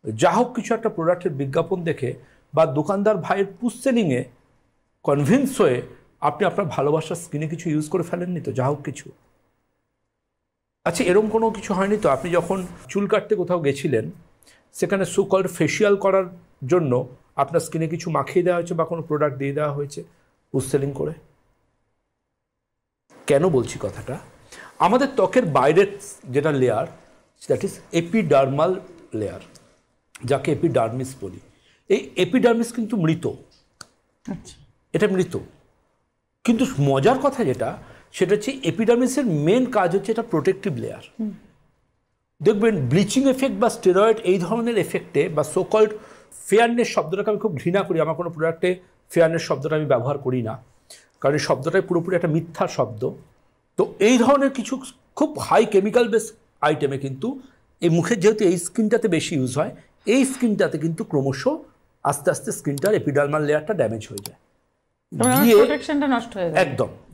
যা হোক কিছু একটা প্রোডাক্টের বিজ্ঞাপন দেখে বা দোকানদার ভাইয়ের পুশ সেলিংয়ে কনভিন্স হয়ে আপনি আপনার ভালোবাসার স্কিনে কিছু ইউজ করে ফেলেননি তো, যা হোক কিছু। আচ্ছা, এরকম কোনো কিছু হয়নি তো আপনি যখন চুল কাটতে কোথাও গেছিলেন, সেখানে সুকল্ড ফেসিয়াল করার জন্য আপনার স্কিনে কিছু মাখিয়ে দেওয়া হয়েছে বা কোনো প্রোডাক্ট দিয়ে দেওয়া হয়েছে পুশ সেলিং করে? কেন বলছি কথাটা? আমাদের ত্বকের বাইরের যেটা layer, that is epidermal layer, যাকে এপিডার্মিস বলি। এই এপিডার্মিস কিন্তু মৃত, এটা মৃত। কিন্তু মজার কথা যেটা, সেটা হচ্ছে এপিডার্মিসের মেন কাজ হচ্ছে এটা প্রোটেক্টিভ লেয়ার। দেখবেন ব্লিচিং এফেক্ট বা স্টেরয়েড এই ধরনের এফেক্টে বা সোকল্ড ফেয়ারনেস শব্দটাকে আমি খুব ঘৃণা করি, আমার কোনো প্রোডাক্টে ফেয়ারনেস শব্দটা আমি ব্যবহার করি না, কারণ এই শব্দটাই পুরোপুরি একটা মিথ্যা শব্দ। তো এই ধরনের কিছু খুব হাই কেমিক্যাল বেস আইটেমে কিন্তু এই মুখের যেহেতু এই স্কিনটাতে বেশি ইউজ হয়, এই স্কিনটাতে কিন্তু ক্রমশ আস্তে আস্তে স্কিনটার এপিডার্মাল লেয়ারটা ড্যামেজ হয়ে যায়, গিয়ে প্রোটেকশনটা নষ্ট হয়ে যায়। একদম